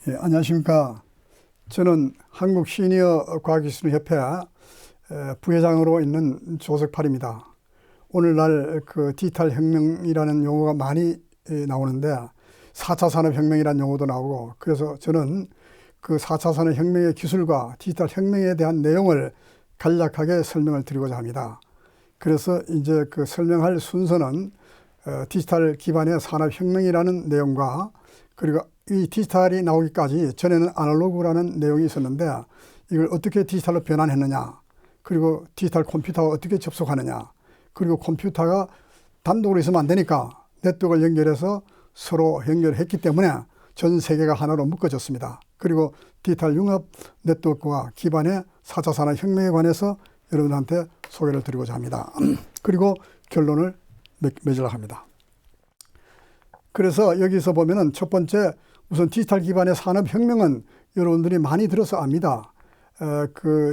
예, 안녕하십니까. 저는 한국 시니어 과학기술협회 부회장으로 있는 조석팔입니다. 오늘날 그 디지털 혁명이라는 용어가 많이 나오는데 4차 산업혁명이라는 용어도 나오고, 그래서 저는 그 4차 산업혁명의 기술과 디지털 혁명에 대한 내용을 간략하게 설명을 드리고자 합니다. 그래서 이제 그 설명할 순서는 디지털 기반의 산업혁명이라는 내용과, 그리고 이 디지털이 나오기까지 전에는 아날로그라는 내용이 있었는데 이걸 어떻게 디지털로 변환했느냐, 그리고 디지털 컴퓨터와 어떻게 접속하느냐, 그리고 컴퓨터가 단독으로 있으면 안 되니까 네트워크를 연결해서 서로 연결했기 때문에 전 세계가 하나로 묶어졌습니다. 그리고 디지털 융합 네트워크와 기반의 4차 산업혁명에 관해서 여러분한테 소개를 드리고자 합니다. 그리고 결론을 맺으려고 합니다. 그래서 여기서 보면은 첫 번째, 우선 디지털 기반의 산업혁명은 여러분들이 많이 들어서 압니다.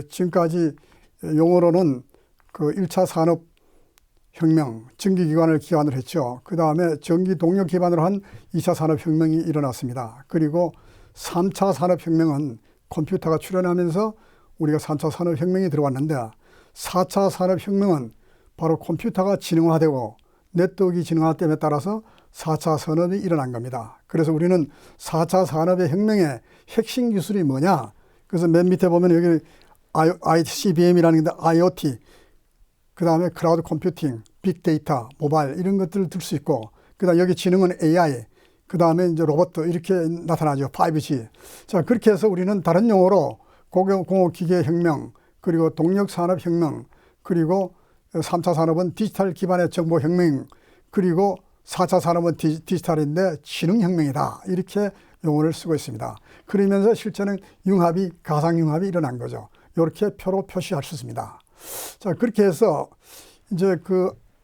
지금까지 용어로는 그 1차 산업혁명, 전기기관을 기반으로 했죠. 그 다음에 전기동력 기반으로 한 2차 산업혁명이 일어났습니다. 그리고 3차 산업혁명은 컴퓨터가 출현하면서 우리가 3차 산업혁명이 들어왔는데, 4차 산업혁명은 바로 컴퓨터가 지능화되고 네트워크가 지능화됨에 따라서 4차 산업이 일어난 겁니다. 그래서 우리는 4차 산업의 혁명의 핵심 기술이 뭐냐? 그래서 맨 밑에 보면 여기 ICBM이라는 게 IoT, 그 다음에 클라우드 컴퓨팅, 빅데이터, 모바일 이런 것들을 들 수 있고, 그 다음에 여기 지능은 AI, 그 다음에 이제 로봇 이렇게 나타나죠. 5G. 자, 그렇게 해서 우리는 다른 용어로 공업기계 혁명, 그리고 동력산업혁명, 그리고 3차 산업은 디지털 기반의 정보혁명, 그리고 4차 산업은 디지털인데 지능혁명이다, 이렇게 용어를 쓰고 있습니다. 그러면서 실제는 융합이, 가상융합이 일어난 거죠. 이렇게 표로 표시할 수 있습니다. 자, 그렇게 해서 이제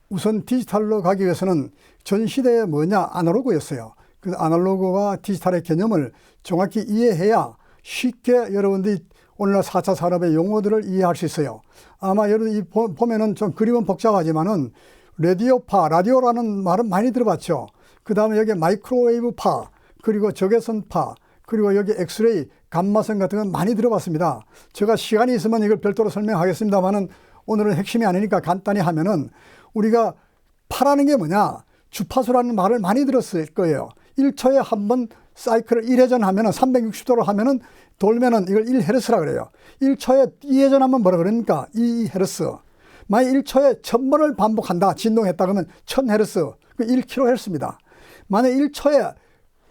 우선 디지털로 가기 위해서는 전 시대에 뭐냐? 아날로그였어요. 그래서 아날로그와 디지털의 개념을 정확히 이해해야 쉽게 여러분들이 오늘날 4차 산업의 용어들을 이해할 수 있어요. 아마 여러분이 보면은 좀 그림은 복잡하지만은 라디오라는 말은 많이 들어봤죠. 그 다음에 여기 마이크로웨이브파, 그리고 적외선파, 그리고 여기 엑스레이, 감마선 같은 건 많이 들어봤습니다. 제가 시간이 있으면 이걸 별도로 설명하겠습니다만은 오늘은 핵심이 아니니까 간단히 하면은, 우리가 파라는 게 뭐냐? 주파수라는 말을 많이 들었을 거예요. 1초에 한 번 사이클을 1회전 하면은 360도로 하면은 돌면은 이걸 1헤르츠라 그래요. 1초에 2회전 하면 뭐라 그러니까 2헤르츠. 만약 1초에 1000번을 반복한다, 진동했다 그러면 1000헤르츠, 1kHz입니다. 만약 1초에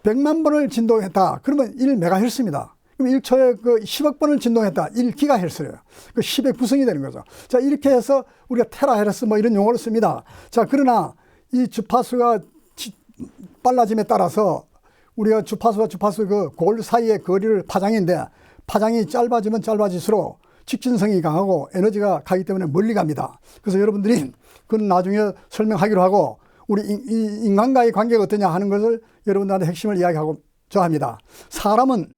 100만 번을 진동했다 그러면 1메가헤르츠입니다. 그럼 1초에 10억 번을 진동했다, 1GHz예요. 10의 구성이 되는 거죠. 자, 이렇게 해서 우리가 테라헤르츠 뭐 이런 용어를 씁니다. 자, 그러나 이 주파수가 빨라짐에 따라서 우리가 주파수와 주파수 골 사이의 거리를 파장인데, 파장이 짧아지면 짧아질수록 직진성이 강하고 에너지가 가기 때문에 멀리 갑니다. 그래서 여러분들이 그건 나중에 설명하기로 하고, 우리 인간과의 관계가 어떠냐 하는 것을 여러분들한테 핵심을 이야기하고자 합니다. 사람은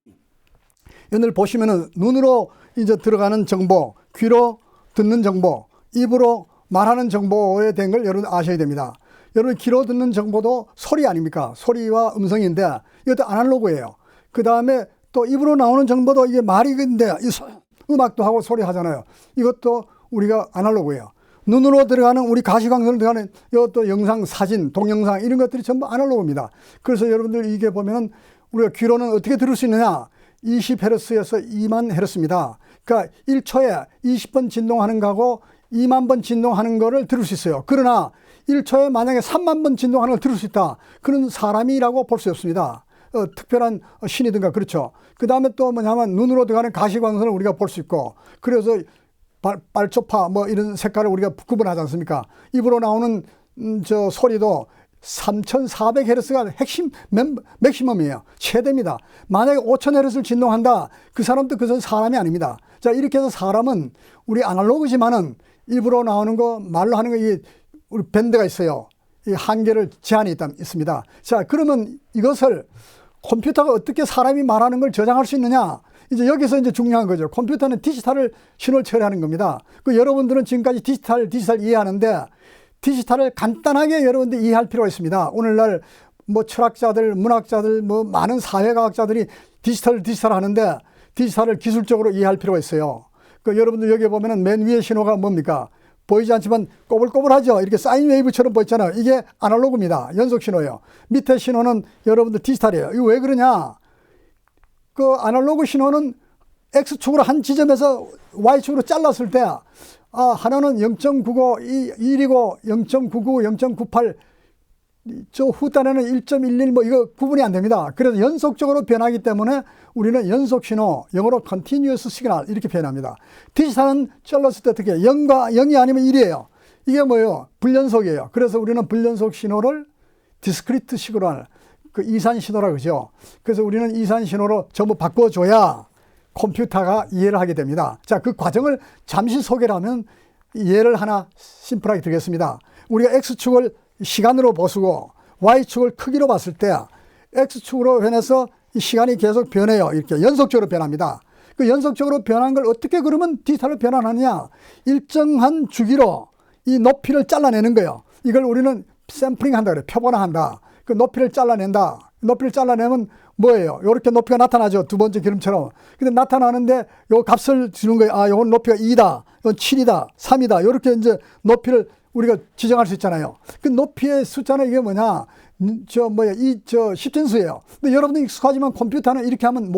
오늘 보시면은 눈으로 이제 들어가는 정보, 귀로 듣는 정보, 입으로 말하는 정보에 대한 걸 여러분 아셔야 됩니다. 여러분 귀로 듣는 정보도 소리 아닙니까? 소리와 음성인데 이것도 아날로그예요. 그 다음에 또 입으로 나오는 정보도 이게 말이근데 음악도 하고 소리 하잖아요. 이것도 우리가 아날로그예요. 눈으로 들어가는 우리 가시광선으로 들어가는 이것도 영상, 사진, 동영상 이런 것들이 전부 아날로그입니다. 그래서 여러분들 이게 보면은 우리가 귀로는 어떻게 들을 수 있느냐? 20Hz에서 2만 헤르츠입니다. 그러니까 1초에 20번 진동하는 거하고 2만 번 진동하는 거를 들을 수 있어요. 그러나 1초에 만약에 3만 번 진동하는 걸 들을 수 있다, 그런 사람이라고 볼 수 없습니다. 특별한 신이든가, 그렇죠. 그 다음에 또 뭐냐면 눈으로 들어가는 가시광선을 우리가 볼 수 있고, 그래서 빨초파 뭐 이런 색깔을 우리가 구분하지 않습니까? 입으로 나오는 저 소리도 3400Hz가 핵심 맥시멈이에요. 최대입니다. 만약에 5000Hz를 진동한다, 그 사람도 그것은 사람이 아닙니다. 자, 이렇게 해서 사람은 우리 아날로그지만은 입으로 나오는 거, 말로 하는 거, 이 우리 밴드가 있어요. 이 한계를 제한이 있습니다. 자, 그러면 이것을 컴퓨터가 어떻게 사람이 말하는 걸 저장할 수 있느냐? 이제 여기서 이제 중요한 거죠. 컴퓨터는 디지털을 신호를 처리하는 겁니다. 여러분들은 지금까지 디지털 이해하는데 디지털을 간단하게 여러분들이 이해할 필요가 있습니다. 오늘날 뭐 철학자들, 문학자들, 뭐 많은 사회과학자들이 디지털 하는데 디지털을 기술적으로 이해할 필요가 있어요. 그 여러분들 여기 보면은 맨 위에 신호가 뭡니까? 보이지 않지만 꼬불꼬불하죠. 이렇게 사인 웨이브처럼 보이잖아요. 이게 아날로그입니다. 연속 신호예요. 밑에 신호는 여러분들 디지털이에요. 이거 왜 그러냐? 그 아날로그 신호는 X축으로 한 지점에서 Y축으로 잘랐을 때 하나는 0.95, 1이고 0.99, 0.98, 저 후단에는 1.11 뭐 이거 구분이 안 됩니다. 그래서 연속적으로 변하기 때문에 우리는 연속 신호, 영어로 continuous signal 이렇게 표현합니다. 디지털은 잘랐을 때 어떻게 0이 아니면 1이에요. 이게 뭐예요? 불연속이에요. 그래서 우리는 불연속 신호를 discrete signal, 그 이산 신호라 그러죠. 그래서 우리는 이산 신호로 전부 바꿔줘야 컴퓨터가 이해를 하게 됩니다. 자, 그 과정을 잠시 소개를 하면 예를 하나 심플하게 드리겠습니다. 우리가 X축을 시간으로 보수고 Y축을 크기로 봤을 때 X축으로 변해서 이 시간이 계속 변해요. 이렇게 연속적으로 변합니다. 그 연속적으로 변한 걸 어떻게 그러면 디지털로 변환하느냐? 일정한 주기로 이 높이를 잘라내는 거예요. 이걸 우리는 샘플링 한다 그래요. 표본화한다. 그 높이를 잘라낸다. 높이를 잘라내면 뭐예요? 이렇게 높이가 나타나죠. 두 번째 기름처럼. 근데 나타나는데 요 값을 주는 거예요. 요건 높이가 2다. 이건 7이다. 3이다. 이렇게 이제 높이를 우리가 지정할 수 있잖아요. 그 높이의 숫자는 이게 뭐냐? 십진수예요. 근데 여러분들 익숙하지만 컴퓨터는 이렇게 하면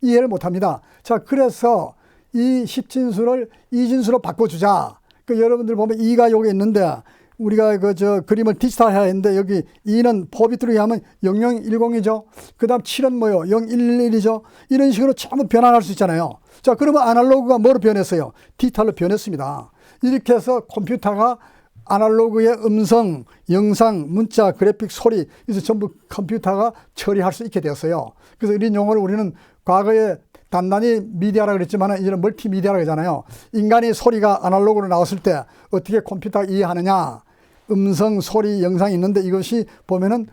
이해를 못 합니다. 자, 그래서 이 십진수를 이진수로 바꿔주자. 그 여러분들 보면 2가 여기 있는데 우리가 그림을 디지털 해야 했는데 여기 2는 4비트로 하면 0010이죠. 그 다음 7은 뭐요? 0111이죠. 이런 식으로 전부 변환할 수 있잖아요. 자, 그러면 아날로그가 뭐로 변했어요? 디지털로 변했습니다. 이렇게 해서 컴퓨터가 아날로그의 음성, 영상, 문자, 그래픽, 소리, 이제 전부 컴퓨터가 처리할 수 있게 되었어요. 그래서 이런 용어를 우리는 과거에 단단히 미디어라고 그랬지만 이제는 멀티미디어라고 하잖아요. 인간의 소리가 아날로그로 나왔을 때 어떻게 컴퓨터가 이해하느냐. 음성, 소리, 영상이 있는데 이것이 보면은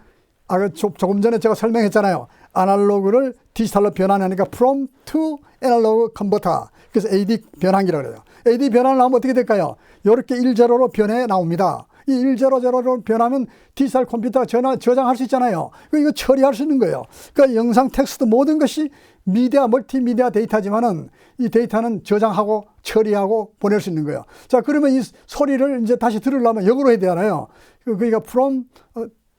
조금 전에 제가 설명했잖아요. 아날로그를 디지털로 변환하니까 from to analog converter. 그래서 AD 변환기라고 그래요. AD 변환을 하면 어떻게 될까요? 이렇게 1제로로 변해 나옵니다. 이 100로 변하면 디지털 컴퓨터가 저장할 수 있잖아요. 이거 처리할 수 있는 거예요. 그러니까 영상, 텍스트 모든 것이 미디어, 멀티미디어 데이터지만은 이 데이터는 저장하고 처리하고 보낼 수 있는 거예요. 자, 그러면 이 소리를 이제 다시 들으려면 역으로 해야 되잖아요. 그러니까 from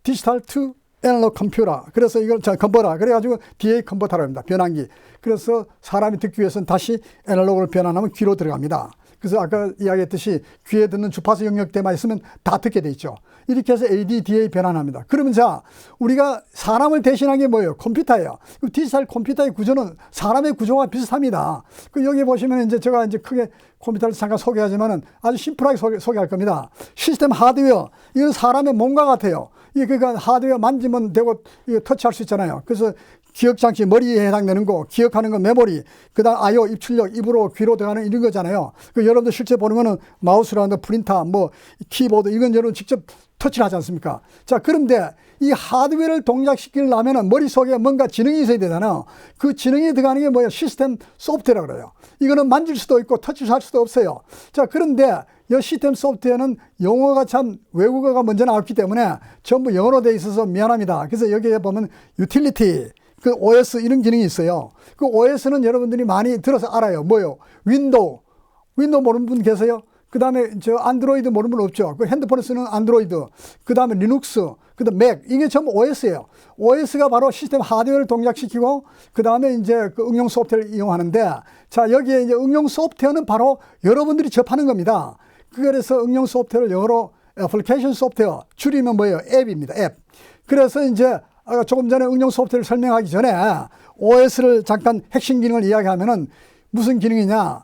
digital to analog computer. 그래서 이걸 컨버터. 그래가지고 DA 컨버터라고 합니다. 변환기. 그래서 사람이 듣기 위해서는 다시 애널로그를 변환하면 귀로 들어갑니다. 그래서 아까 이야기했듯이 귀에 듣는 주파수 영역대만 있으면 다 듣게 돼 있죠. 이렇게 해서 AD, DA 변환합니다. 그러면 자, 우리가 사람을 대신한 게 뭐예요? 컴퓨터예요. 디지털 컴퓨터의 구조는 사람의 구조와 비슷합니다. 여기 보시면 이제 제가 이제 크게 컴퓨터를 잠깐 소개하지만은 아주 심플하게 소개할 겁니다. 시스템 하드웨어. 이건 사람의 몸과 같아요. 그러니까 하드웨어 만지면 되고 터치할 수 있잖아요. 그래서 기억장치, 머리에 해당되는 거, 기억하는 거 메모리, 그 다음 I/O, 입출력, 입으로, 귀로 들어가는 이런 거잖아요. 여러분들 실제 보는 거는 마우스라는 프린터, 키보드, 이건 여러분 직접 터치를 하지 않습니까? 자, 그런데 이 하드웨어를 동작시키려면 머릿속에 뭔가 지능이 있어야 되잖아요. 그 지능이 들어가는 게 뭐예요? 시스템 소프트웨어라고 그래요. 이거는 만질 수도 있고 터치할 수도 없어요. 자, 그런데 이 시스템 소프트웨어는 영어가 참 외국어가 먼저 나왔기 때문에 전부 영어로 돼 있어서 미안합니다. 그래서 여기에 보면 유틸리티, 그 OS 이런 기능이 있어요. 그 OS는 여러분들이 많이 들어서 알아요. 뭐요? 윈도우 모르는 분 계세요? 그 다음에 안드로이드 모르는 분 없죠. 그 핸드폰에 쓰는 안드로이드, 그 다음에 리눅스, 그 다음에 맥, 이게 전부 OS예요. OS가 바로 시스템 하드웨어를 동작시키고, 그 다음에 이제 그 응용 소프트웨어를 이용하는데, 자, 여기에 이제 응용 소프트웨어는 바로 여러분들이 접하는 겁니다. 그래서 응용 소프트웨어를 영어로 애플리케이션 소프트웨어, 줄이면 뭐예요? 앱입니다. 앱. 그래서 이제 조금 전에 응용 소프트웨어를 설명하기 전에 OS를 잠깐 핵심 기능을 이야기하면은 무슨 기능이냐?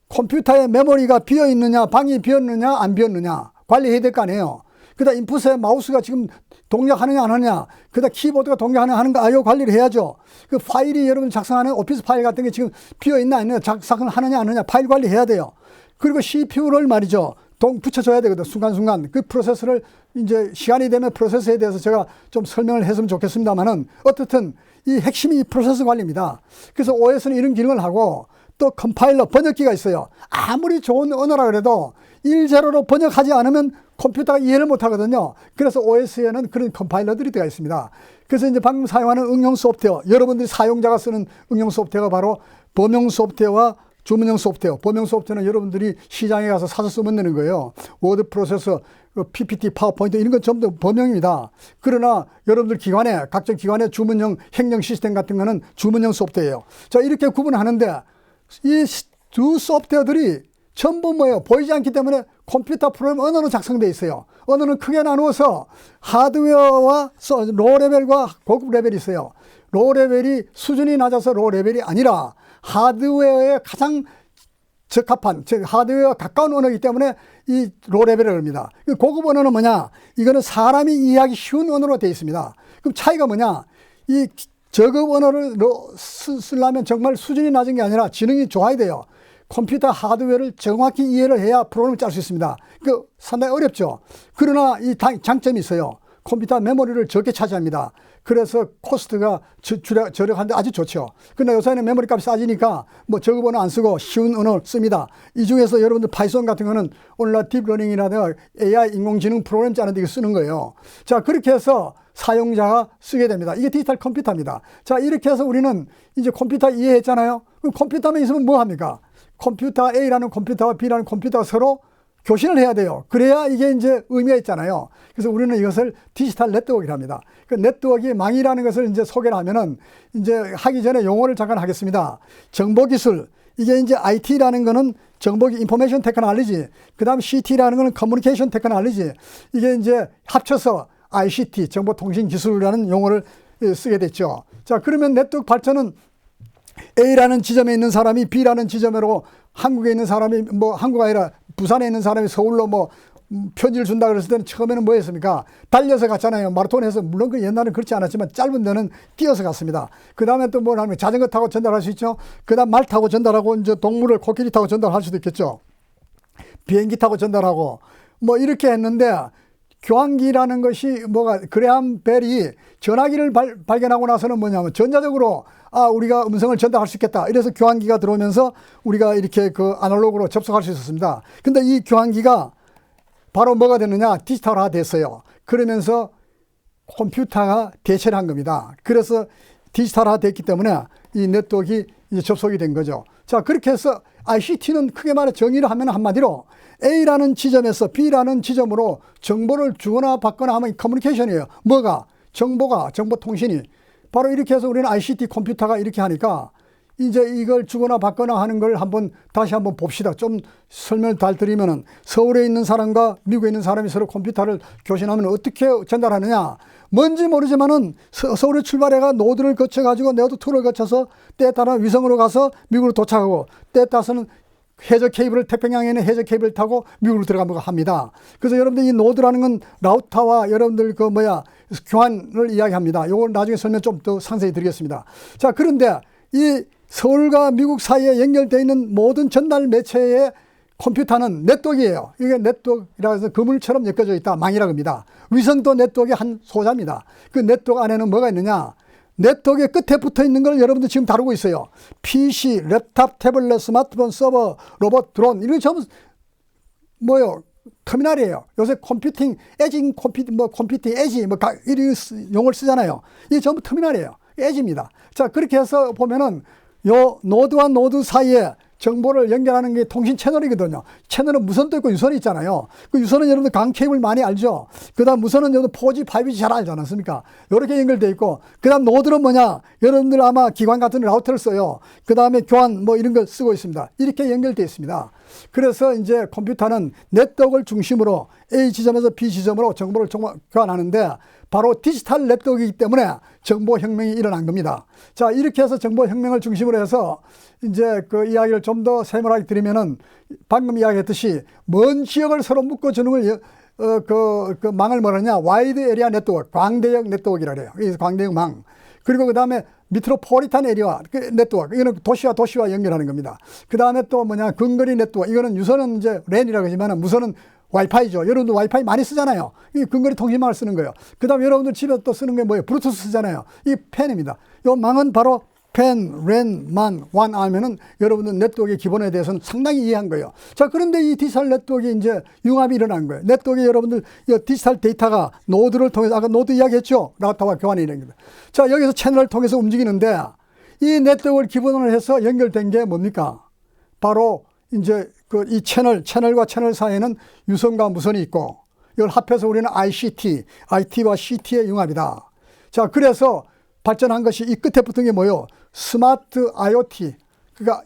컴퓨터의 메모리가 비어있느냐, 방이 비었느냐, 안 비었느냐, 관리해야 될 거 아니에요. 그 다음 인풋에 마우스가 지금 동작하느냐, 안 하느냐, 그 다음 키보드가 동작하느냐 하는 거 I/O 관리를 해야죠. 그 파일이 여러분 작성하는 오피스 파일 같은 게 지금 비어있나, 아니냐, 작성하느냐, 안 하느냐, 파일 관리해야 돼요. 그리고 CPU를 말이죠. 붙여줘야 되거든. 순간순간. 그 프로세스를 이제 시간이 되면 프로세스에 대해서 제가 좀 설명을 했으면 좋겠습니다만은 어떻든 이 핵심이 프로세스 관리입니다. 그래서 OS는 이런 기능을 하고 또 컴파일러, 번역기가 있어요. 아무리 좋은 언어라 그래도 일제로로 번역하지 않으면 컴퓨터가 이해를 못 하거든요. 그래서 OS에는 그런 컴파일러들이 들어가 있습니다. 그래서 이제 방금 사용하는 응용 소프트웨어, 여러분들이 사용자가 쓰는 응용 소프트웨어가 바로 범용 소프트웨어와 주문형 소프트웨어. 범용 소프트웨어는 여러분들이 시장에 가서 사서 쓰면 되는 거예요. 워드 프로세서, PPT, 파워포인트 이런 건 전부 다 범용입니다. 그러나 여러분들 기관에, 각종 기관의 주문형 행정 시스템 같은 거는 주문형 소프트웨어예요. 자, 이렇게 구분하는데 이 두 소프트웨어들이 전부 뭐예요? 보이지 않기 때문에 컴퓨터 프로그램 언어로 작성되어 있어요. 언어는 크게 나누어서 하드웨어와 로우 레벨과 고급 레벨이 있어요. 로우 레벨이 수준이 낮아서 로우 레벨이 아니라 하드웨어에 가장 적합한, 즉 하드웨어와 가까운 언어이기 때문에 이 로우 레벨을 합니다. 고급 언어는 뭐냐? 이거는 사람이 이해하기 쉬운 언어로 되어 있습니다. 그럼 차이가 뭐냐? 이 저급 언어를 쓰려면 정말 수준이 낮은 게 아니라 지능이 좋아야 돼요. 컴퓨터 하드웨어를 정확히 이해를 해야 프로그램을 짤 수 있습니다. 그 상당히 어렵죠. 그러나 이 장점이 있어요. 컴퓨터 메모리를 적게 차지합니다. 그래서 코스트가 저렴한데 아주 좋죠. 그러나 요새는 메모리 값이 싸지니까 뭐 저급 언어 안 쓰고 쉬운 언어를 씁니다. 이 중에서 여러분들 파이썬 같은 거는 오늘날 딥러닝이라든가 AI 인공지능 프로그램 짜는 데 이거 쓰는 거예요. 자, 그렇게 해서 사용자가 쓰게 됩니다. 이게 디지털 컴퓨터입니다. 자, 이렇게 해서 우리는 이제 컴퓨터 이해했잖아요. 그럼 컴퓨터만 있으면 뭐 합니까? 컴퓨터 A라는 컴퓨터와 B라는 컴퓨터가 서로 교신을 해야 돼요. 그래야 이게 이제 의미가 있잖아요. 그래서 우리는 이것을 디지털 네트워크라고 합니다. 그 네트워크의 망이라는 것을 이제 소개를 하면은 이제 하기 전에 용어를 잠깐 하겠습니다. 정보기술. 이게 이제 IT라는 거는 정보기 인포메이션 테크놀로지. 그 다음 CT라는 거는 커뮤니케이션 테크놀로지. 이게 이제 합쳐서 ICT, 정보통신기술이라는 용어를 쓰게 됐죠. 자, 그러면 네트워크 발전은 A라는 지점에 있는 사람이 B라는 지점으로 한국에 있는 사람이 뭐 한국 아니라 부산에 있는 사람이 서울로 뭐 편지를 준다 그랬을 때는 처음에는 뭐 했습니까? 달려서 갔잖아요. 마라톤에서. 물론 그 옛날에는 그렇지 않았지만 짧은 데는 뛰어서 갔습니다. 그 다음에 또 뭘 하면 자전거 타고 전달할 수 있죠. 그 다음 말 타고 전달하고 이제 동물을 코끼리 타고 전달할 수도 있겠죠. 비행기 타고 전달하고 뭐 이렇게 했는데 교환기라는 것이 뭐가 그레함 벨이 전화기를 발견하고 나서는 뭐냐면 전자적으로 우리가 음성을 전달할 수 있겠다. 이래서 교환기가 들어오면서 우리가 이렇게 그 아날로그로 접속할 수 있었습니다. 근데 이 교환기가 바로 뭐가 됐느냐? 디지털화 됐어요. 그러면서 컴퓨터가 대체를 한 겁니다. 그래서 디지털화 됐기 때문에 이 네트워크가 이제 접속이 된 거죠. 자, 그렇게 해서 ICT는 크게 말해 정의를 하면 한마디로 A라는 지점에서 B라는 지점으로 정보를 주거나 받거나 하면 커뮤니케이션이에요. 뭐가? 정보통신이. 바로 이렇게 해서 우리는 ICT 컴퓨터가 이렇게 하니까 이제 이걸 주거나 받거나 하는 걸 다시 한번 봅시다. 좀 설명을 잘 드리면은 서울에 있는 사람과 미국에 있는 사람이 서로 컴퓨터를 교신하면 어떻게 전달하느냐. 뭔지 모르지만은 서울에 출발해가 노드를 거쳐가지고 노드 2를 거쳐서 때에 따라 위성으로 가서 미국으로 도착하고 때에 따라서는 해저 케이블을 태평양에 있는 해저 케이블을 타고 미국으로 들어가면 합니다. 그래서 여러분들 이 노드라는 건 라우터와 여러분들 교환을 이야기합니다. 이걸 나중에 설명 좀 더 상세히 드리겠습니다. 자, 그런데 이 서울과 미국 사이에 연결되어 있는 모든 전달 매체의 컴퓨터는 네트워크예요. 이게 네트워크라고 해서 그물처럼 엮여져 있다. 망이라고 합니다. 위성도 네트워크의 한 소자입니다. 그 네트워크 안에는 뭐가 있느냐? 네트워크의 끝에 붙어 있는 걸 여러분들 지금 다루고 있어요. PC, 랩탑, 태블릿, 스마트폰, 서버, 로봇, 드론 이런 전부 뭐요? 터미널이에요. 요새 컴퓨팅 에지 이런 용어를 쓰잖아요. 이게 전부 터미널이에요. 에지입니다. 자, 그렇게 해서 보면은 요 노드와 노드 사이에 정보를 연결하는 게 통신 채널이거든요. 채널은 무선도 있고 유선이 있잖아요. 그 유선은 여러분들 강 케이블 많이 알죠? 그 다음 무선은 여러분 4G, 5G 잘 알지 않습니까? 이렇게 연결되어 있고, 그 다음 노드는 뭐냐? 여러분들 아마 기관 같은 라우터를 써요. 그 다음에 교환 뭐 이런 걸 쓰고 있습니다. 이렇게 연결되어 있습니다. 그래서 이제 컴퓨터는 네트워크를 중심으로 A 지점에서 B 지점으로 정보를 교환하는데 바로 디지털 네트워크이기 때문에 정보혁명이 일어난 겁니다. 자, 이렇게 해서 정보혁명을 중심으로 해서 이제 그 이야기를 좀 더 세밀하게 드리면은 방금 이야기했듯이 먼 지역을 서로 묶어주는 걸 그 망을 뭐라냐? 와이드 에리아 네트워크, 광대역 네트워크라고 해요. 그래서 광대역 망. 그리고 그 다음에 미트로폴리탄 에리아 네트워크. 이거는 도시와 도시와 연결하는 겁니다. 그 다음에 또 뭐냐? 근거리 네트워크. 이거는 유선은 이제 랜이라고 하지만 무선은 와이파이죠. 여러분들 와이파이 많이 쓰잖아요. 이 근거리 통신망을 쓰는 거예요. 그 다음에 여러분들 집에 또 쓰는 게 뭐예요? 블루투스 쓰잖아요. 이 펜입니다. 이 망은 바로 pen, ren, man, wan 하면은 여러분들 네트워크의 기본에 대해서는 상당히 이해한 거예요. 자, 그런데 이 디지털 네트워크에 이제 융합이 일어난 거예요. 네트워크에 여러분들 이 디지털 데이터가 노드를 통해서, 아까 노드 이야기했죠? 라타와 교환이 일어난 겁니다. 자, 여기서 채널을 통해서 움직이는데 이 네트워크를 기본으로 해서 연결된 게 뭡니까? 바로 이제 그 이 채널과 채널 사이에는 유선과 무선이 있고 이걸 합해서 우리는 IT와 CT의 융합이다. 자, 그래서 발전한 것이 이 끝에 붙은 게 뭐예요? 스마트 IoT. 그러니까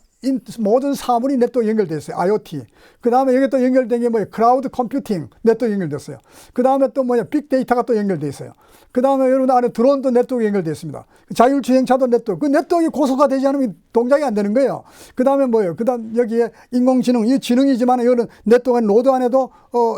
모든 사물이 네트워크 연결되어 있어요. IoT. 그 다음에 여기 또 연결된 게 뭐예요? 클라우드 컴퓨팅 네트워크 연결됐어요. 그 다음에 또 뭐냐? 빅데이터가 또 연결되어 있어요. 그 다음에 여러분 안에 드론도 네트워크 연결되어 있습니다. 자율주행차도 네트워크. 그 네트워크가 고속화되지 않으면 동작이 안 되는 거예요. 그 다음에 뭐예요? 그 다음 여기에 인공지능, 이 지능이지만 이거는 네트워크 노드 안에도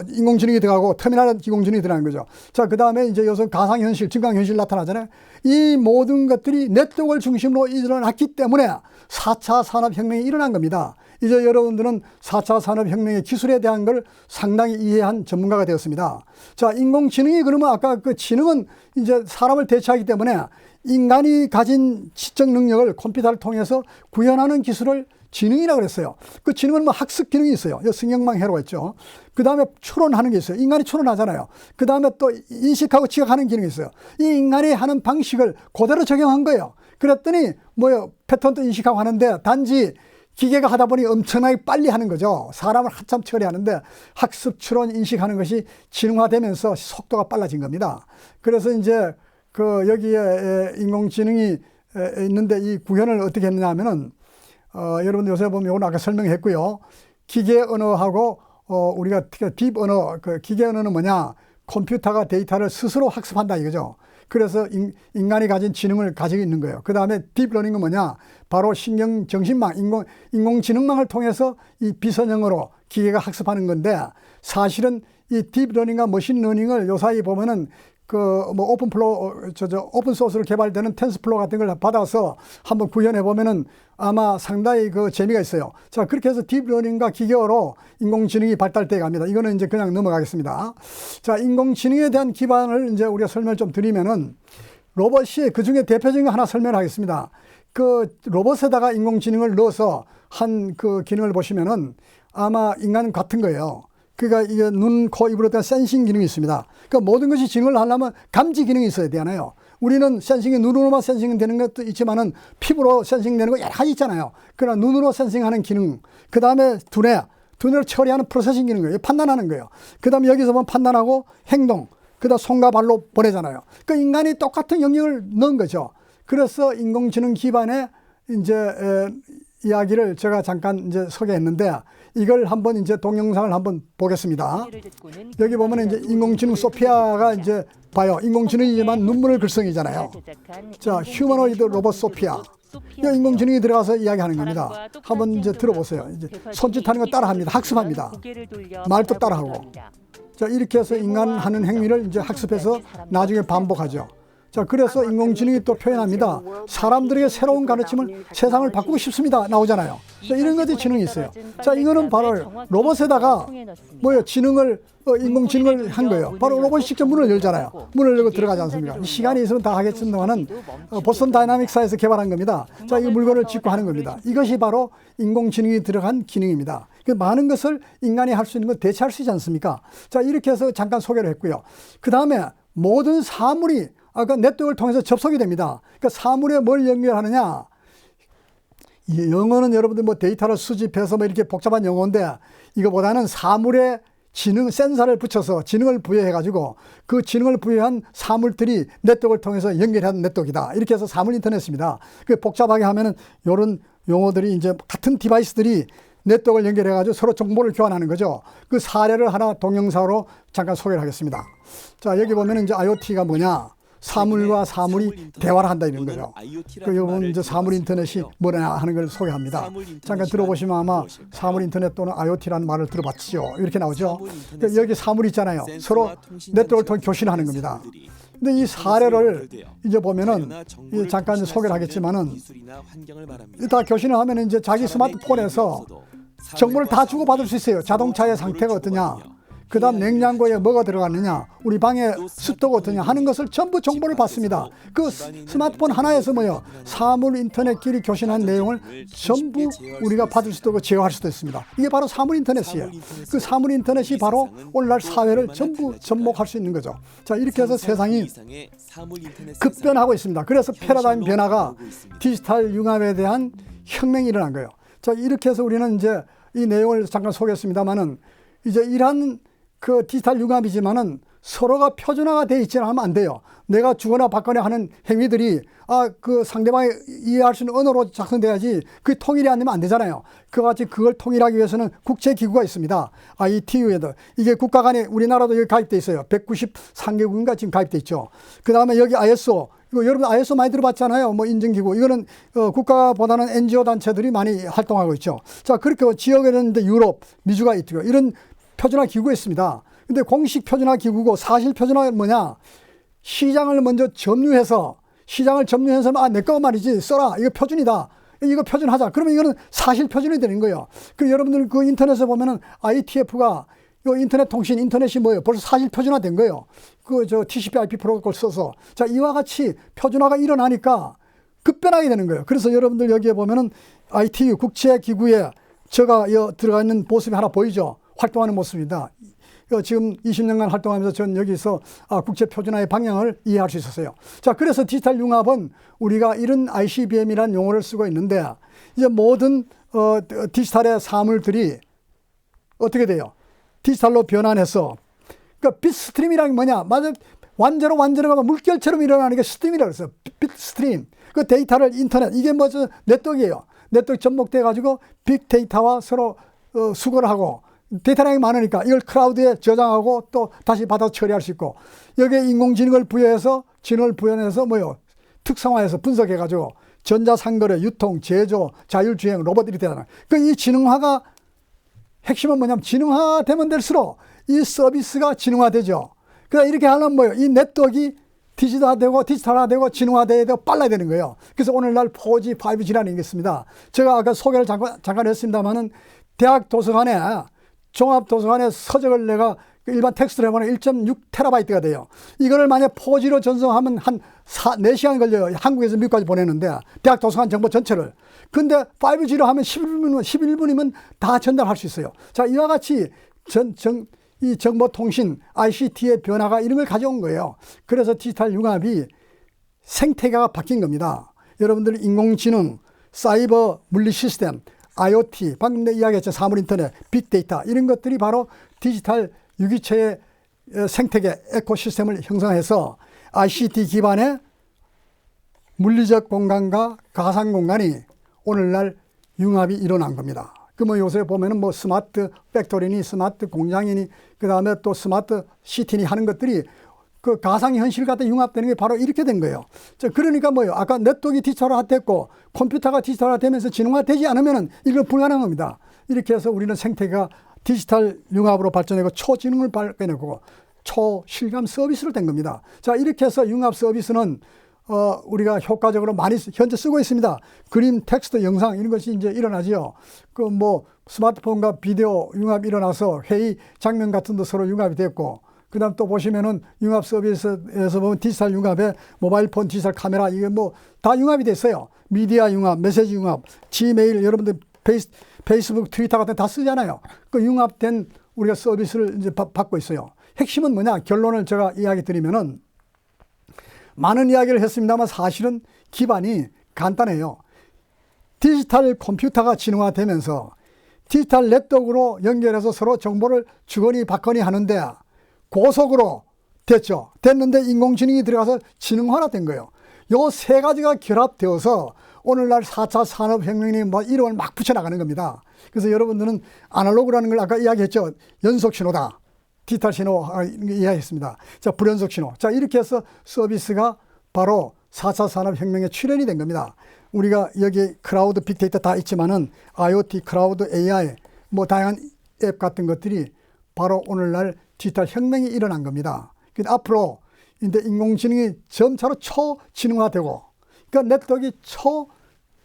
인공지능이 들어가고 터미널에 인공지능이 들어가는 거죠. 자, 그 다음에 이제 요즘 가상현실, 증강현실 나타나잖아요. 이 모든 것들이 네트워크를 중심으로 일어났기 때문에 4차 산업혁명이 일어난 겁니다. 이제 여러분들은 4차 산업혁명의 기술에 대한 걸 상당히 이해한 전문가가 되었습니다. 자, 인공지능이 그러면 아까 그 지능은 이제 사람을 대체하기 때문에 인간이 가진 지적 능력을 컴퓨터를 통해서 구현하는 기술을 지능이라고 그랬어요. 그 지능은 뭐 학습 기능이 있어요. 승경망 회로 했죠. 그 다음에 추론하는 게 있어요. 인간이 추론하잖아요. 그 다음에 또 인식하고 지각하는 기능이 있어요. 이 인간이 하는 방식을 그대로 적용한 거예요. 그랬더니 뭐요? 패턴도 인식하고 하는데 단지 기계가 하다 보니 엄청나게 빨리 하는 거죠. 사람을 한참 처리하는데 학습, 추론, 인식하는 것이 지능화되면서 속도가 빨라진 겁니다. 그래서 이제 그 여기에 인공지능이 있는데 이 구현을 어떻게 했느냐 하면은 여러분들 요새 보면 이건 아까 설명했고요. 기계 언어하고 우리가 딥 언어, 그 기계 언어는 뭐냐? 컴퓨터가 데이터를 스스로 학습한다 이거죠. 그래서 인간이 가진 지능을 가지고 있는 거예요. 그 다음에 딥러닝은 뭐냐? 바로 정신망, 인공지능망을 통해서 이 비선형으로 기계가 학습하는 건데 사실은 이 딥러닝과 머신러닝을 요사이 보면은 그 뭐 오픈 소스로 개발되는 텐스플로우 같은 걸 받아서 한번 구현해 보면은 아마 상당히 그 재미가 있어요. 자, 그렇게 해서 딥러닝과 기계어로 인공지능이 발달돼 갑니다. 이거는 이제 그냥 넘어가겠습니다. 자, 인공지능에 대한 기반을 이제 우리가 설명을 좀 드리면은 로봇이 그 중에 대표적인 거 하나 설명하겠습니다. 그 로봇에다가 인공지능을 넣어서 한 그 기능을 보시면은 아마 인간 같은 거예요. 그러니까 이게 눈, 코, 입으로 된 센싱 기능이 있습니다. 그러니까 모든 것이 지능을 하려면 감지 기능이 있어야 되잖아요. 우리는 센싱이 눈으로만 센싱 되는 것도 있지만은 피부로 센싱 되는 거 여러 가지 있잖아요. 그러나 눈으로 센싱하는 기능, 그 다음에 두뇌를 처리하는 프로세싱 기능이에요. 판단하는 거예요. 그 다음에 여기서 보면 판단하고 행동, 그 다음 손과 발로 보내잖아요. 그 인간이 똑같은 영역을 넣은 거죠. 그래서 인공지능 기반의 이제 이야기를 제가 잠깐 이제 소개했는데 이걸 한번 이제 동영상을 한번 보겠습니다. 여기 보면 이제 인공지능 소피아가 이제 봐요. 인공지능이지만 눈물을 글썽이잖아요. 자, 휴머노이드 로봇 소피아. 인공지능이 들어가서 이야기하는 겁니다. 한번 이제 들어보세요. 이제 손짓하는 거 따라합니다. 학습합니다. 말도 따라하고. 자, 이렇게 해서 인간 하는 행위를 이제 학습해서 나중에 반복하죠. 자, 그래서 인공지능이 또 표현합니다. 사람들에게 새로운 가르침을 세상을 바꾸고 싶습니다. 나오잖아요. 자, 이런 것이 지능이 있어요. 자, 이거는 바로 로봇에다가 뭐예요? 인공지능을 한 거예요. 바로 로봇이 직접 문을 열잖아요. 문을 열고 들어가지 않습니까? 시간이 있으면 다 하겠습니다만은 보스턴 다이나믹사에서 개발한 겁니다. 자, 이 물건을 짚고 하는 겁니다. 이것이 바로 인공지능이 들어간 기능입니다. 그 많은 것을 인간이 할 수 있는 건 대체할 수 있지 않습니까? 자, 이렇게 해서 잠깐 소개를 했고요. 그 다음에 모든 사물이 아까 네트워크를 통해서 접속이 됩니다. 그러니까 사물에 뭘 연결하느냐? 영어는 여러분들 뭐 데이터를 수집해서 뭐 이렇게 복잡한 용어인데 이거보다는 사물에 센서를 붙여서 지능을 부여해가지고 그 지능을 부여한 사물들이 네트워크를 통해서 연결하는 네트워크이다. 이렇게 해서 사물 인터넷입니다. 그 복잡하게 하면은 이런 용어들이 이제 같은 디바이스들이 네트워크를 연결해가지고 서로 정보를 교환하는 거죠. 그 사례를 하나 동영상으로 잠깐 소개를 하겠습니다. 자, 여기 보면 이제 IoT가 뭐냐? 사물과 사물이 대화를 한다 이런 거죠. 그 여러분 이제 사물 인터넷이 뭐냐 하는 걸 소개합니다. 잠깐 들어보시면 아마 사물 인터넷 또는 IoT라는 말을 들어봤죠. 이렇게 나오죠. 여기 사물이 있잖아요. 서로 네트워크를 통해 교신하는 겁니다. 근데 이 사례를 이제 보면은 잠깐 소개를 하겠지만은 다 교신을 하면 이제 자기 스마트폰에서 정보를 다 주고받을 수 있어요. 자동차의 상태가 어떠냐. 그다음 냉장고에 뭐가 들어갔느냐, 우리 방에 습도가 어떠냐 하는 것을 전부 정보를 받습니다. 그 스마트폰 하나에서 뭐요, 사물 인터넷끼리 교신한 내용을 전부 우리가 받을 수도 있고 제어할 수도 있습니다. 이게 바로 사물 인터넷이에요. 그 사물 인터넷이 바로 오늘날 사회를 전부 접목할 수 있는 거죠. 자, 이렇게 해서 세상이 급변하고 있습니다. 그래서 패러다임 변화가 디지털 융합에 대한 혁명이 일어난 거예요. 자, 이렇게 해서 우리는 이제 이 내용을 잠깐 소개했습니다만은, 이제 이러한 그 디지털 융합이지만은 서로가 표준화가 되어 있지는 않으면 안 돼요. 내가 주거나 받거나 하는 행위들이 그 상대방이 이해할 수 있는 언어로 작성돼야지, 그 통일이 안 되면 안 되잖아요. 그와 같이 그걸 통일하기 위해서는 국제기구가 있습니다. ITU에도 이게 국가 간에, 우리나라도 여기 가입돼 있어요. 193개국인가 지금 가입돼 있죠. 그 다음에 여기 ISO, 이거 여러분 ISO 많이 들어봤잖아요. 뭐 인증기구. 이거는 국가보다는 NGO 단체들이 많이 활동하고 있죠. 자, 그렇게 지역에는 이제 유럽, 미주가 있고요. 이런 표준화 기구가 있습니다. 근데 공식 표준화 기구고, 사실 표준화는 뭐냐? 시장을 먼저 점유해서, 시장을 점유해서 내 거 말이지, 써라. 이거 표준이다. 이거 표준하자. 그러면 이거는 사실 표준이 되는 거예요. 그리고 여러분들 그 인터넷에 보면은 ITF가 요 인터넷 통신, 인터넷이 뭐예요? 벌써 사실 표준화 된 거예요. TCP/IP 프로토콜 써서. 자, 이와 같이 표준화가 일어나니까 급변하게 되는 거예요. 그래서 여러분들 여기에 보면은 ITU 국제기구에 제가 들어가 있는 모습이 하나 보이죠? 활동하는 모습입니다. 지금 20년간 활동하면서 전 여기서 국제 표준화의 방향을 이해할 수 있었어요. 자, 그래서 디지털 융합은 우리가 이런 ICBM이라는 용어를 쓰고 있는데, 이제 모든 디지털의 사물들이 어떻게 돼요? 디지털로 변환해서, 그러니까 빛스트림이라는 게 뭐냐? 맞아, 완제로가 물결처럼 일어나는 게 스트림이라고 했어요. 빛스트림. 그 데이터를 인터넷, 이게 뭐죠? 네트워크예요. 네트워크 접목돼 가지고 빅데이터와 서로 수거를 하고, 데이터량이 많으니까 이걸 클라우드에 저장하고 또 다시 받아서 처리할 수 있고, 여기에 인공지능을 부여해서, 지능을 부여해서 뭐요? 특성화해서 분석해가지고 전자상거래, 유통, 제조, 자율주행, 로봇들이 되잖아요. 이 지능화가 핵심은 뭐냐면, 지능화되면 될수록 이 서비스가 지능화되죠. 그러니까 이렇게 하려면 뭐예요? 이 네트워크가 디지털화되고 지능화돼야 되고 빨라야 되는 거예요. 그래서 오늘날 4G, 5G라는 게 있습니다. 제가 아까 소개를 잠깐 했습니다만은, 대학 도서관에, 종합도서관에 서적을 내가 일반 텍스트를 해보면 1.6TB가 돼요. 이거를 만약 4G로 전송하면 한 4시간 걸려요. 한국에서 미국까지 보내는데, 대학 도서관 정보 전체를. 근데 5G로 하면 11분이면 다 전달할 수 있어요. 자, 이와 같이 이 정보통신, ICT의 변화가 이런 걸 가져온 거예요. 그래서 디지털 융합이 생태계가 바뀐 겁니다. 여러분들 인공지능, 사이버 물리 시스템, IoT, 방금 내 이야기했죠. 사물인터넷, 빅데이터, 이런 것들이 바로 디지털 유기체의 생태계, 에코시스템을 형성해서 ICT 기반의 물리적 공간과 가상 공간이 오늘날 융합이 일어난 겁니다. 요새 보면은 스마트 팩토리니, 스마트 공장이니, 그 다음에 또 스마트 시티니 하는 것들이 그 가상현실 같은 융합되는 게 바로 이렇게 된 거예요. 자, 그러니까 뭐예요? 아까 네트워크가 디지털화됐고 컴퓨터가 디지털화되면서 지능화되지 않으면은 이거 불가능한 겁니다. 이렇게 해서 우리는 생태계가 디지털 융합으로 발전하고 초지능을 발견하고 초실감 서비스를 된 겁니다. 자, 이렇게 해서 융합 서비스는 우리가 효과적으로 많이 현재 쓰고 있습니다. 그림, 텍스트, 영상 이런 것이 이제 일어나지요. 스마트폰과 비디오 융합이 일어나서 회의 장면 같은 데 서로 융합이 됐고, 그 다음 또 보시면은 융합 서비스에서 보면 디지털 융합에 모바일 폰, 디지털 카메라, 이게 다 융합이 됐어요. 미디어 융합, 메시지 융합, 지메일, 여러분들 페이스북, 트위터 같은 다 쓰잖아요. 그 융합된 우리가 서비스를 이제 받고 있어요. 핵심은 뭐냐? 결론을 제가 이야기 드리면은, 많은 이야기를 했습니다만 사실은 기반이 간단해요. 디지털 컴퓨터가 진화되면서 디지털 네트워크로 연결해서 서로 정보를 주거니 받거니 하는데 고속으로 됐는데 인공지능이 들어가서 지능화가 된 거예요. 요 세 가지가 결합되어서 오늘날 4차 산업혁명이 이름을 막 붙여나가는 겁니다. 그래서 여러분들은 아날로그라는 걸 아까 이야기했죠. 연속 신호다. 디지털 신호 이야기했습니다. 자, 불연속 신호. 자, 이렇게 해서 서비스가 바로 4차 산업혁명의 출현이 된 겁니다. 우리가 여기 클라우드, 빅데이터 다 있지만은 IoT, 클라우드, AI, 다양한 앱 같은 것들이 바로 오늘날 디지털 혁명이 일어난 겁니다. 앞으로 이제 인공지능이 점차로 초지능화되고, 그러니까 네트워크가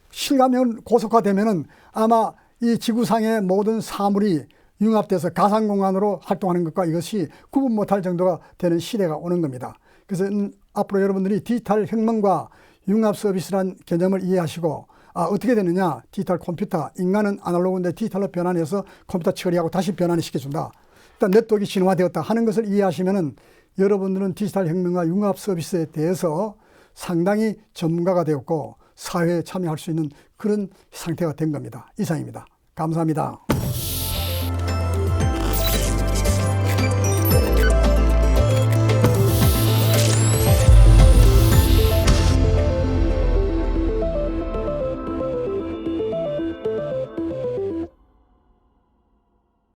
초실감형 고속화되면은 아마 이 지구상의 모든 사물이 융합돼서 가상공간으로 활동하는 것과 이것이 구분 못할 정도가 되는 시대가 오는 겁니다. 그래서 앞으로 여러분들이 디지털 혁명과 융합 서비스란 개념을 이해하시고 어떻게 되느냐. 디지털 컴퓨터, 인간은 아날로그인데 디지털로 변환해서 컴퓨터 처리하고 다시 변환을 시켜준다. 일단 네트워크가 진화되었다 하는 것을 이해하시면은 여러분들은 디지털 혁명과 융합 서비스에 대해서 상당히 전문가가 되었고 사회에 참여할 수 있는 그런 상태가 된 겁니다. 이상입니다. 감사합니다.